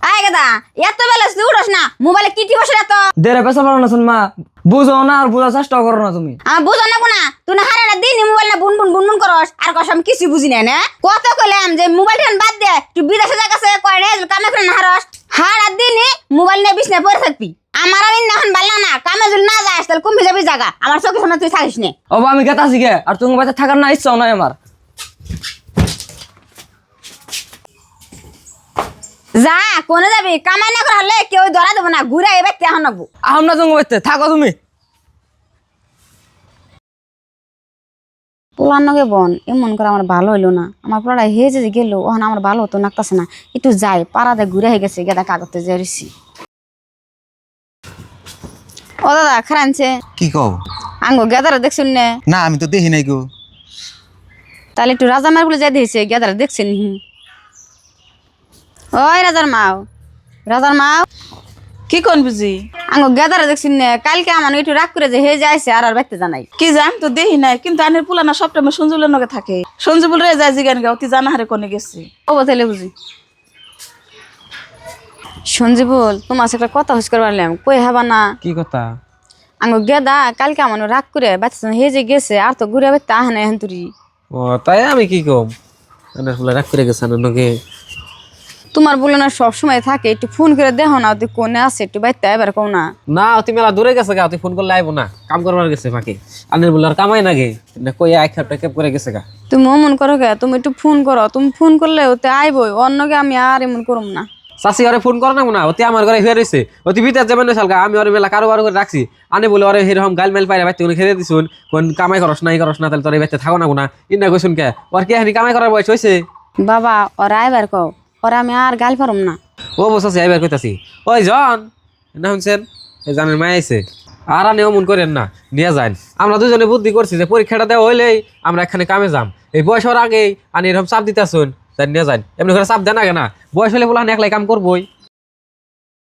আয় গেদা এত বেলা তুই উঠোস না মোবাইলে কি টিপস এত দেরে পেশা পারো না শুন মা বুঝো না আর বোঝার চেষ্টা করো না তুমি আমার বুঝো না কোনা তুই না হারাটা দিন মোবাইল না বুন বুন বুন বুন করস আর কস আমি কিছু বুঝি না না কত কইলাম যে মোবাইল ঠান বাদ দে তুই বিদেশে যা কাছে কয় রে কামে করে না হারস হারাত দিন মোবাইল নিয়ে বিছনায় পড়ে থাকবি আমার আমি এখন ভালো না কামে যদি না যাস তাহলে কমে যাবি জায়গা আমার চোখের সামনে তুই থাকিস না ও আমি গেতাছি গে আর তুমি বাচ্চা থাকার না ইচ্ছাও নাই আমার যা কোনে যাবি কামাই না করে হলে কেউ ধরা দেবো না ঘুরে এবার এখন নাকবো আহম না তুমি বাচ্চা থাকো তুমি পুরানোকে বোন এমন করে আমার ভালো হইলো না আমার পড়া হেজে যে গেল ওখানে আমার ভালো হতো নাকতাছে না একটু যাই পাড়াতে ঘুরে হয়ে গেছে গেদা কাগজে জেরেছি ও দাদা খারানছে কি কও আঙ্গো গেদারা দেখছেন না না আমি তো দেখি নাই গো তাহলে একটু রাজামার বলে যাই দিয়েছে গেদারা দেখছেন নি ওই রাজার মাও কি কোন বুঝি আঙ্গো গেদারা দেখছেন না কালকে আমার একটু রাগ করে যে হে যাইছে আর বাইতে জানাই কি জান তো দেখি নাই কিন্তু আনের পুলানা সবটাইম সঞ্জুলের নগে থাকে সঞ্জুবুল রে যায় জিগান গাও তুই জানা হারে কোনে গেছে ও তাহলে বুঝি সঞ্জীবুল তোমার সাথে একটা কথা হুস করে পারলাম কই হবা না কি কথা আঙ্গো গেদা কালকে আমার রাগ করে বাচ্চা হে যে গেছে আর তো ঘুরে বাইতে আহে না এখন তুই ও তাই আমি কি কম আনার ফুলা রাগ করে গেছে আনার নগে তোমার বলে না সবসময় থাকে একটু ফোন করে দেখো না তুই কোনে আছে একটু বাইতে এবার কও না না অতি মেলা দূরে গেছে গা তুই ফোন করলে আইবো না কাম করবার গেছে ফাঁকে আনের বলে আর কামাই না গে না কই এক খেপটা খেপ করে গেছে গা তুমি মন করো গে তুমি একটু ফোন করো তুমি ফোন করলে ওতে আইবই অন্যকে আমি আর এমন করুম না চাষি ওরে ফোন করে না না অতি আমার ঘরে হয়ে রয়েছে অতি ভিতর যাবেন সালগা আমি ওরে মেলা কারোবার করে রাখছি আনে বলে ওরে এরকম গাল মেল পাইরে বাইতে খেতে দিছুন কোন কামাই করস না তাহলে তোর বাইতে থাকো না ইন্না কইছুন কে ওর কি হানি কামাই করার বয়স হয়েছে বাবা ওরা আইবার কও ওরা আমি আর গাল পারুম না ও বসে আইবার কইতাছি ওই জন না শুনছেন এই জানের মায় আইছে আর আনেও মন করেন না নিয়ে যান আমরা দুজনে বুদ্ধি করছি যে পরীক্ষাটা দেওয়া হইলেই আমরা এখানে কামে যাম এই বয়স হওয়ার আগেই আনি এরকম চাপ দিতে আসুন নিয়ে যান এমনি করে চাপ দেন আগে না বয়স হলে বলে একলাই কাম করবোই